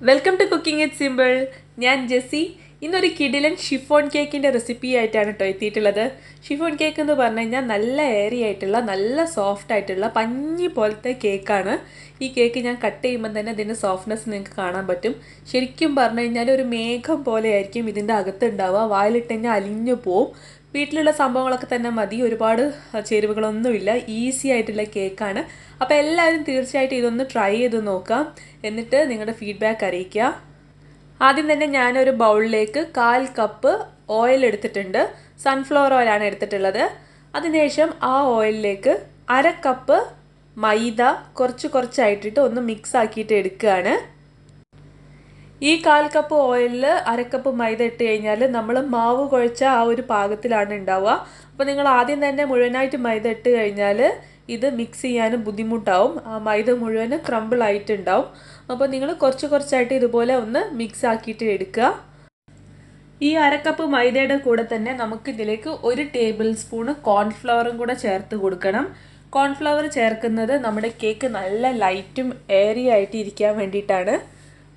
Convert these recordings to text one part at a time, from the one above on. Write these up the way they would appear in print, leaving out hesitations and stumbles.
Welcome to cooking it simple. ഞാൻ Jessy. ഇന്നൊരു കിടിലൻ ഷിഫോൺ കേക്കിൻ്റെ റെസിപ്പി ആയിട്ടാണ് കേട്ടോ എത്തിയിട്ടുള്ളത്. ഷിഫോൺ കേക്ക് എന്ന് പറഞ്ഞു കഴിഞ്ഞാൽ നല്ല എയറി ആയിട്ടുള്ള നല്ല സോഫ്റ്റ് ആയിട്ടുള്ള പഞ്ഞി പോലത്തെ കേക്കാണ്. ഈ കേക്ക് ഞാൻ കട്ട് ചെയ്യുമ്പോൾ തന്നെ ഇതിൻ്റെ സോഫ്റ്റ്നെസ് നിങ്ങൾക്ക് കാണാൻ പറ്റും. ശരിക്കും പറഞ്ഞു കഴിഞ്ഞാൽ ഒരു മേഘം പോലെ ആയിരിക്കും ഇതിൻ്റെ അകത്ത് ഉണ്ടാവുക. വായിലിട്ട് കഴിഞ്ഞാൽ അലിഞ്ഞു പോവും. വീട്ടിലുള്ള സംഭവങ്ങളൊക്കെ തന്നെ മതി, ഒരുപാട് ചേരുവകളൊന്നുമില്ല, ഈസി ആയിട്ടുള്ള കേക്കാണ്. അപ്പോൾ എല്ലാവരും തീർച്ചയായിട്ടും ഇതൊന്ന് ട്രൈ ചെയ്ത് നോക്കാം, എന്നിട്ട് നിങ്ങളുടെ ഫീഡ്ബാക്ക് അറിയിക്കുക. ആദ്യം തന്നെ ഞാനൊരു ബൗളിലേക്ക് 1/4 കപ്പ് ഓയിൽ എടുത്തിട്ടുണ്ട്. സൺഫ്ലവർ ഓയിലാണ് എടുത്തിട്ടുള്ളത്. അതിനുശേഷം ആ ഓയിലിലേക്ക് 1/2 കപ്പ് മൈദ കുറച്ചായിട്ടിട്ട് ഒന്ന് മിക്സ് ആക്കിയിട്ട് എടുക്കുകയാണ്. ഈ 1/4 കപ്പ് ഓയിലിൽ 1/2 കപ്പ് മൈദ ഇട്ട് കഴിഞ്ഞാൽ നമ്മൾ മാവ് കുഴച്ച ആ ഒരു പാകത്തിലാണ് ഉണ്ടാവുക. അപ്പോൾ നിങ്ങൾ ആദ്യം തന്നെ മുഴുവനായിട്ട് മൈദ ഇട്ട് കഴിഞ്ഞാൽ ഇത് മിക്സ് ചെയ്യാനും ബുദ്ധിമുട്ടാവും. ആ മൈദ മുഴുവൻ ക്രംബിൾ ആയിട്ടുണ്ടാവും. അപ്പോൾ നിങ്ങൾ കുറച്ചായിട്ട് ഇതുപോലെ ഒന്ന് മിക്സ് ആക്കിയിട്ട് എടുക്കുക. ഈ 1/2 കപ്പ് മൈദയുടെ കൂടെ തന്നെ നമുക്ക് ഇതിലേക്ക് 1 ടേബിൾ സ്പൂൺ കോൺഫ്ലവറും കൂടെ ചേർത്ത് കൊടുക്കണം. കോൺഫ്ലവർ ചേർക്കുന്നത് നമ്മുടെ കേക്ക് നല്ല ലൈറ്റും എയറി ആയിട്ട് ഇരിക്കാൻ വേണ്ടിയിട്ടാണ്.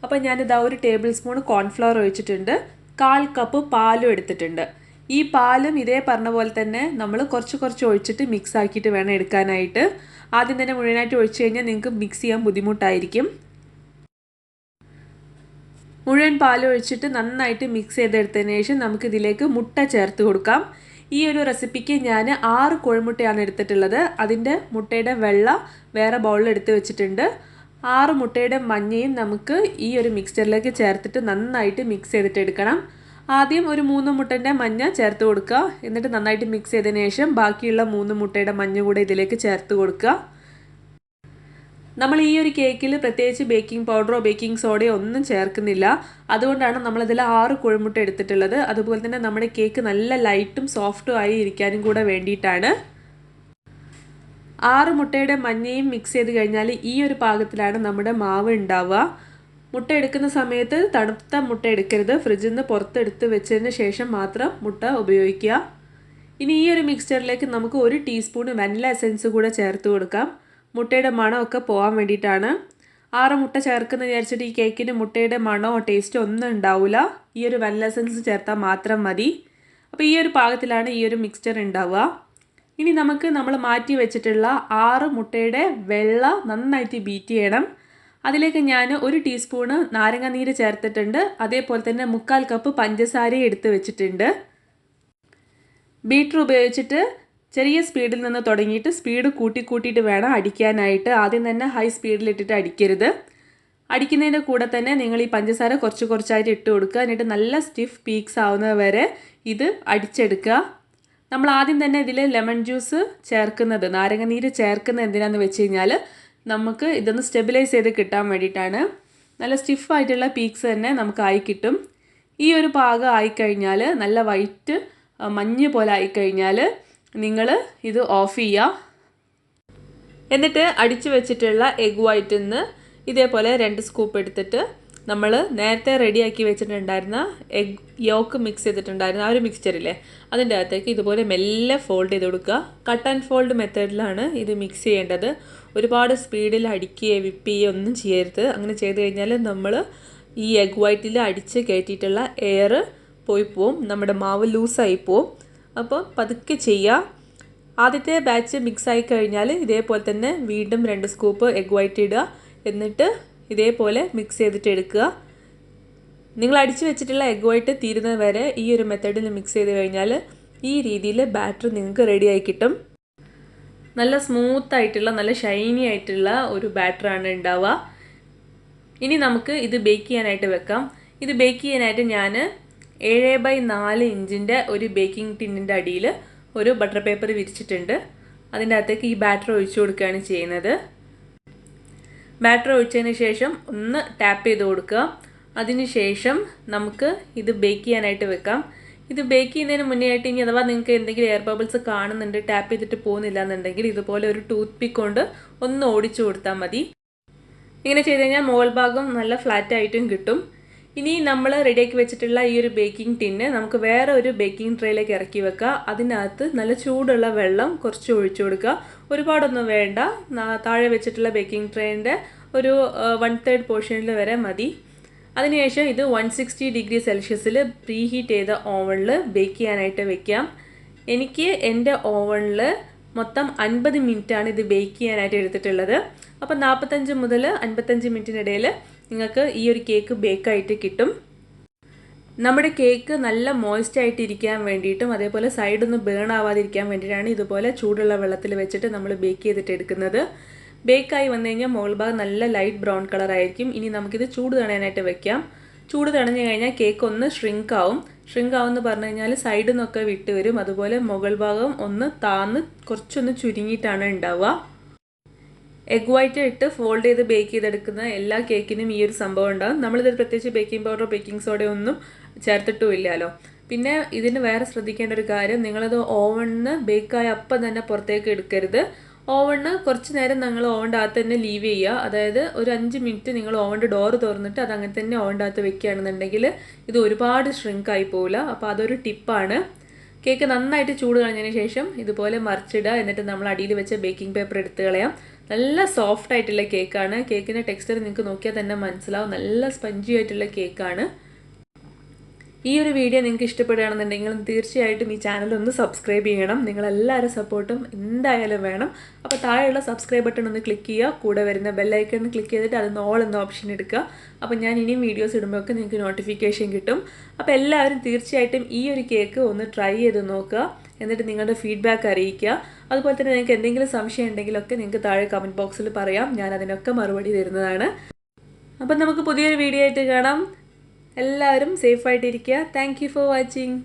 അപ്പോൾ ഞാനിതാ 1 ടേബിൾ സ്പൂൺ കോൺഫ്ലവർ ഒഴിച്ചിട്ടുണ്ട്. 1/4 കപ്പ് പാലും എടുത്തിട്ടുണ്ട്. ഈ പാലും ഇതേ പറഞ്ഞ പോലെ തന്നെ നമ്മൾ കുറച്ച് ഒഴിച്ചിട്ട് മിക്സ് ആക്കിയിട്ട് വേണം എടുക്കാനായിട്ട്. ആദ്യം തന്നെ മുഴുവനായിട്ട് ഒഴിച്ച് കഴിഞ്ഞാൽ നിങ്ങൾക്ക് മിക്സ് ചെയ്യാൻ ബുദ്ധിമുട്ടായിരിക്കും. മുഴുവൻ പാൽ ഒഴിച്ചിട്ട് നന്നായിട്ട് മിക്സ് ചെയ്തെടുത്തതിന് ശേഷം നമുക്കിതിലേക്ക് മുട്ട ചേർത്ത് കൊടുക്കാം. ഈ ഒരു റെസിപ്പിക്ക് ഞാൻ 6 കോഴിമുട്ടയാണ് എടുത്തിട്ടുള്ളത്. അതിൻ്റെ മുട്ടയുടെ വെള്ള വേറെ ബൗളിൽ എടുത്ത് വെച്ചിട്ടുണ്ട്. 6 മുട്ടയുടെ മഞ്ഞയും നമുക്ക് ഈ ഒരു മിക്സ്ചറിലേക്ക് ചേർത്തിട്ട് നന്നായിട്ട് മിക്സ് ചെയ്തിട്ട് എടുക്കണം. ആദ്യം ഒരു 3 മുട്ടൻ്റെ മഞ്ഞ ചേർത്ത് കൊടുക്കുക. എന്നിട്ട് നന്നായിട്ട് മിക്സ് ചെയ്തതിന് ശേഷം ബാക്കിയുള്ള 3 മുട്ടയുടെ മഞ്ഞ കൂടെ ഇതിലേക്ക് ചേർത്ത് കൊടുക്കുക. നമ്മൾ ഈ ഒരു കേക്കിൽ പ്രത്യേകിച്ച് ബേക്കിംഗ് പൗഡറോ ബേക്കിംഗ് സോഡയോ ഒന്നും ചേർക്കുന്നില്ല. അതുകൊണ്ടാണ് നമ്മളിതിൽ 6 കോഴിമുട്ട എടുത്തിട്ടുള്ളത്. അതുപോലെ തന്നെ നമ്മുടെ കേക്ക് നല്ല ലൈറ്റും സോഫ്റ്റും ആയി ഇരിക്കാനും കൂടെ വേണ്ടിയിട്ടാണ്. 6 മുട്ടയുടെ മഞ്ഞയും മിക്സ് ചെയ്ത് കഴിഞ്ഞാൽ ഈ ഒരു പാകത്തിലാണ് നമ്മുടെ മാവ് ഉണ്ടാവുക. മുട്ട എടുക്കുന്ന സമയത്ത് തണുത്ത മുട്ട എടുക്കരുത്. ഫ്രിഡ്ജിൽ നിന്ന് പുറത്തെടുത്ത് വെച്ചതിന് ശേഷം മാത്രം മുട്ട ഉപയോഗിക്കുക. ഇനി ഈ ഒരു മിക്സ്ചറിലേക്ക് നമുക്ക് 1 ടീസ്പൂൺ വാനില എസൻസ് കൂടെ ചേർത്ത് കൊടുക്കാം. മുട്ടയുടെ മണമൊക്കെ പോകാൻ വേണ്ടിയിട്ടാണ്. 6 മുട്ട ചേർക്കുന്ന വിചാരിച്ചിട്ട് ഈ കേക്കിന് മുട്ടയുടെ മണമോ ടേസ്റ്റോ ഒന്നും ഉണ്ടാവില്ല. ഈ ഒരു വാനില എസൻസ് ചേർത്താൽ മാത്രം മതി. അപ്പോൾ ഈ ഒരു പാകത്തിലാണ് ഈ ഒരു മിക്സ്ചർ ഉണ്ടാവുക. ഇനി നമുക്ക് നമ്മൾ മാറ്റി വെച്ചിട്ടുള്ള 6 മുട്ടയുടെ വെള്ള നന്നായിട്ട് ബീറ്റ് ചെയ്യണം. അതിലേക്ക് ഞാൻ 1 ടീസ്പൂണ് നാരങ്ങ നീര് ചേർത്തിട്ടുണ്ട്. അതേപോലെ തന്നെ 1/4 കപ്പ് പഞ്ചസാരയും എടുത്ത് വെച്ചിട്ടുണ്ട്. ബീറ്റർ ഉപയോഗിച്ചിട്ട് ചെറിയ സ്പീഡിൽ നിന്ന് തുടങ്ങിയിട്ട് സ്പീഡ് കൂട്ടിയിട്ട് വേണം അടിക്കാനായിട്ട്. ആദ്യം തന്നെ ഹൈ സ്പീഡിലിട്ടിട്ട് അടിക്കരുത്. അടിക്കുന്നതിൻ്റെ കൂടെ തന്നെ നിങ്ങൾ ഈ പഞ്ചസാര കുറച്ചായിട്ട് ഇട്ട് കൊടുക്കുക. എന്നിട്ട് നല്ല സ്റ്റിഫ് പീക്സ് ആവുന്നത് വരെ ഇത് അടിച്ചെടുക്കുക. നമ്മൾ ആദ്യം തന്നെ ഇതിൽ ലെമൺ ജ്യൂസ് ചേർക്കുന്നത്, നാരങ്ങ നീര് ചേർക്കുന്നത് എന്തിനാണെന്ന് വെച്ച് കഴിഞ്ഞാൽ നമുക്ക് ഇതൊന്ന് സ്റ്റെബിലൈസ് ചെയ്ത് കിട്ടാൻ വേണ്ടിയിട്ടാണ്. നല്ല സ്റ്റിഫായിട്ടുള്ള പീക്സ് തന്നെ നമുക്ക് ആയി കിട്ടും. ഈ ഒരു പാകം ആയിക്കഴിഞ്ഞാൽ നല്ല വൈറ്റ് മഞ്ഞ് പോലെ ആയിക്കഴിഞ്ഞാൽ നിങ്ങൾ ഇത് ഓഫ് ചെയ്യുക. എന്നിട്ട് അടിച്ചു വെച്ചിട്ടുള്ള എഗ് വൈറ്റിൽ നിന്ന് ഇതേപോലെ 2 സ്കൂപ്പ് എടുത്തിട്ട് നമ്മൾ നേരത്തെ റെഡിയാക്കി വെച്ചിട്ടുണ്ടായിരുന്ന എഗ് യോക്ക് മിക്സ് ചെയ്തിട്ടുണ്ടായിരുന്ന ആ ഒരു മിക്സ്ചറില്ലേ, അതിൻ്റെ അകത്തേക്ക് ഇതുപോലെ മെല്ലെ ഫോൾഡ് ചെയ്ത് കൊടുക്കുക. കട്ട് ആൻഡ് ഫോൾഡ് മെത്തേഡിലാണ് ഇത് മിക്സ് ചെയ്യേണ്ടത്. ഒരുപാട് സ്പീഡിൽ അടിക്കുകയോ വിപ്പ് ചെയ്യുകയോ ഒന്നും ചെയ്യരുത്. അങ്ങനെ ചെയ്ത് കഴിഞ്ഞാൽ നമ്മൾ ഈ എഗ് വൈറ്റിൽ അടിച്ച് കയറ്റിയിട്ടുള്ള എയർ പോവും, നമ്മുടെ മാവ് ലൂസായി പോവും. അപ്പോൾ പതുക്കെ ചെയ്യുക. ആദ്യത്തെ ബാച്ച് മിക്സ് ആയി കഴിഞ്ഞാൽ ഇതേപോലെ തന്നെ വീണ്ടും 2 സ്കൂപ്പ് എഗ് വൈറ്റ് ഇടുക. എന്നിട്ട് ഇതേപോലെ മിക്സ് ചെയ്തിട്ട് എടുക്കുക. നിങ്ങൾ അടിച്ചു വെച്ചിട്ടുള്ള എഗ് വൈറ്റ് തീരുന്നത് വരെ ഈ ഒരു മെത്തേഡിൽ മിക്സ് ചെയ്ത് കഴിഞ്ഞാൽ ഈ രീതിയിൽ ബാറ്റർ നിങ്ങൾക്ക് റെഡിയായി കിട്ടും. നല്ല സ്മൂത്ത് ആയിട്ടുള്ള നല്ല ഷൈനി ആയിട്ടുള്ള ഒരു ബാറ്ററാണ് ഉണ്ടാവുക. ഇനി നമുക്ക് ഇത് ബേക്ക് ചെയ്യാനായിട്ട് വെക്കാം. ഇത് ബേക്ക് ചെയ്യാനായിട്ട് ഞാൻ 7/4 ഇഞ്ചിൻ്റെ ഒരു ബേക്കിംഗ് ടിന്നിൻ്റെ അടിയിൽ ഒരു ബട്ടർ പേപ്പർ വിരിച്ചിട്ടുണ്ട്. അതിൻ്റെ അകത്തേക്ക് ഈ ബാറ്റർ ഒഴിച്ചു കൊടുക്കുകയാണ് ചെയ്യുന്നത്. ബാറ്റർ ഒഴിച്ചതിന് ശേഷം ഒന്ന് ടാപ്പ് ചെയ്ത് കൊടുക്കുക. അതിനുശേഷം നമുക്ക് ഇത് ബേക്ക് ചെയ്യാനായിട്ട് വെക്കാം. ഇത് ബേക്ക് ചെയ്യുന്നതിന് മുന്നേ ആയിട്ട് ഇനി അഥവാ നിങ്ങൾക്ക് എന്തെങ്കിലും എയർ ബബിൾസ് കാണുന്നുണ്ട്, ടാപ്പ് ചെയ്തിട്ട് പോകുന്നില്ല എന്നുണ്ടെങ്കിൽ ഇതുപോലെ ഒരു ടൂത്ത് പിക്ക് കൊണ്ട് ഒന്ന് ഓടിച്ചു കൊടുത്താൽ മതി. ഇങ്ങനെ ചെയ്ത് കഴിഞ്ഞാൽ മുകൾ ഭാഗം നല്ല ഫ്ലാറ്റ് ആയിട്ടും കിട്ടും. ഇനി നമ്മൾ റെഡിയാക്കി വെച്ചിട്ടുള്ള ഈ ഒരു ബേക്കിംഗ് ടിന്ന് നമുക്ക് വേറെ ഒരു ബേക്കിംഗ് ട്രേയിലേക്ക് ഇറക്കി വെക്കുക. അതിനകത്ത് നല്ല ചൂടുള്ള വെള്ളം കുറച്ച് ഒഴിച്ചു കൊടുക്കുക. ഒരുപാടൊന്നും വേണ്ട. താഴെ വെച്ചിട്ടുള്ള ബേക്കിംഗ് ട്രേൻ്റെ ഒരു 1/3 പോർഷനിൽ വരെ മതി. അതിനുശേഷം ഇത് 160 ഡിഗ്രി സെൽഷ്യസിൽ പ്രീ ഹീറ്റ് ചെയ്ത ഓവനിൽ ബേക്ക് ചെയ്യാനായിട്ട് വെക്കാം. എനിക്ക് എൻ്റെ ഓവനിൽ മൊത്തം 50 മിനിറ്റാണ് ഇത് ബേക്ക് ചെയ്യാനായിട്ട് എടുത്തിട്ടുള്ളത്. അപ്പോൾ 45 മുതൽ 55 മിനിറ്റിനിടയിൽ നിങ്ങൾക്ക് ഈ ഒരു കേക്ക് ബേക്കായിട്ട് കിട്ടും. നമ്മുടെ കേക്ക് നല്ല മോയ്സ്റ്റ് ആയിട്ട് ഇരിക്കാൻ വേണ്ടിയിട്ടും അതേപോലെ സൈഡൊന്നും ബേൺ ആവാതിരിക്കാൻ വേണ്ടിയിട്ടാണ് ഇതുപോലെ ചൂടുള്ള വെള്ളത്തിൽ വെച്ചിട്ട് നമ്മൾ ബേക്ക് ചെയ്തിട്ട് എടുക്കുന്നത്. ബേക്കായി വന്നു കഴിഞ്ഞാൽ മുകൾ ഭാഗം നല്ല ലൈറ്റ് ബ്രൗൺ കളർ ആയിരിക്കും. ഇനി നമുക്കിത് ചൂട് തണയാനായിട്ട് വെക്കാം. ചൂട് തണഞ്ഞു കഴിഞ്ഞാൽ കേക്ക് ഒന്ന് ഷ്രിങ്ക് ആവും എന്ന് പറഞ്ഞു കഴിഞ്ഞാൽ സൈഡിൽ നിന്നൊക്കെ വിട്ട് വരും. അതുപോലെ മുകൾ ഭാഗം ഒന്ന് താന്ന് കുറച്ചൊന്ന് ചുരുങ്ങിയിട്ടാണ് ഉണ്ടാവുക. എഗ് വൈറ്റ് ഇട്ട് ഫോൾഡ് ചെയ്ത് ബേക്ക് ചെയ്തെടുക്കുന്ന എല്ലാ കേക്കിനും ഈ ഒരു സംഭവം ഉണ്ടാകും. നമ്മളിത് പ്രത്യേകിച്ച് ബേക്കിംഗ് പൗഡറോ ബേക്കിംഗ് സോഡയോ ഒന്നും ചേർത്തിട്ടും ഇല്ലല്ലോ. പിന്നെ ഇതിന് വേറെ ശ്രദ്ധിക്കേണ്ട ഒരു കാര്യം, നിങ്ങളത് ഓവണിന് ബേക്കായ അപ്പം തന്നെ പുറത്തേക്ക് എടുക്കരുത്. ഓവണിന് കുറച്ച് നേരം നിങ്ങൾ ഓവൻ്റെ അകത്ത് തന്നെ ലീവ് ചെയ്യുക. അതായത് ഒരു 5 മിനിറ്റ് നിങ്ങൾ ഓവൻ്റെ ഡോറ് തുറന്നിട്ട് അത് അങ്ങനെ തന്നെ ഓവൻ്റെ അകത്ത് വെക്കുകയാണെന്നുണ്ടെങ്കിൽ ഇത് ഒരുപാട് ഷ്രിങ്കായി പോവില്ല. അപ്പോൾ അതൊരു ടിപ്പാണ്. കേക്ക് നന്നായിട്ട് ചൂട് കളഞ്ഞതിന് ശേഷം ഇതുപോലെ മറിച്ചിടുക. എന്നിട്ട് നമ്മൾ അടിയിൽ വെച്ച ബേക്കിംഗ് പേപ്പർ എടുത്ത് കളയാം. നല്ല സോഫ്റ്റ് ആയിട്ടുള്ള കേക്കാണ്. കേക്കിൻ്റെ ടെക്സ്ചർ നിങ്ങൾക്ക് നോക്കിയാൽ തന്നെ മനസ്സിലാവും. നല്ല സ്പഞ്ചി ആയിട്ടുള്ള കേക്കാണ്. ഈ ഒരു വീഡിയോ നിങ്ങൾക്ക് ഇഷ്ടപ്പെടുകയാണെന്നുണ്ടെങ്കിൽ തീർച്ചയായിട്ടും ഈ ചാനൽ ഒന്ന് സബ്സ്ക്രൈബ് ചെയ്യണം. നിങ്ങളെല്ലാവരും സപ്പോർട്ടും എന്തായാലും വേണം. അപ്പോൾ താഴെയുള്ള സബ്സ്ക്രൈബ് ബട്ടൺ ഒന്ന് ക്ലിക്ക് ചെയ്യുക. കൂടെ വരുന്ന ബെല്ലൈക്കൺ ക്ലിക്ക് ചെയ്തിട്ട് അതിന് ഓൾ എന്ന ഓപ്ഷൻ എടുക്കുക. അപ്പോൾ ഞാൻ ഇനിയും വീഡിയോസ് ഇടുമ്പോഴൊക്കെ നിങ്ങൾക്ക് നോട്ടിഫിക്കേഷൻ കിട്ടും. അപ്പോൾ എല്ലാവരും തീർച്ചയായിട്ടും ഈ ഒരു കേക്ക് ഒന്ന് ട്രൈ ചെയ്ത് നോക്കുക. എന്നിട്ട് നിങ്ങളുടെ ഫീഡ്ബാക്ക് അറിയിക്കുക. അതുപോലെ തന്നെ നിങ്ങൾക്ക് എന്തെങ്കിലും സംശയം ഉണ്ടെങ്കിലൊക്കെ നിങ്ങൾക്ക് താഴെ കമൻറ്റ് ബോക്സിൽ പറയാം. ഞാൻ അതിനൊക്കെ മറുപടി തരുന്നതാണ്. അപ്പം നമുക്ക് പുതിയൊരു വീഡിയോ ആയിട്ട് കാണാം. എല്ലാവരും സേഫായിട്ടിരിക്കുക. Thank you for watching.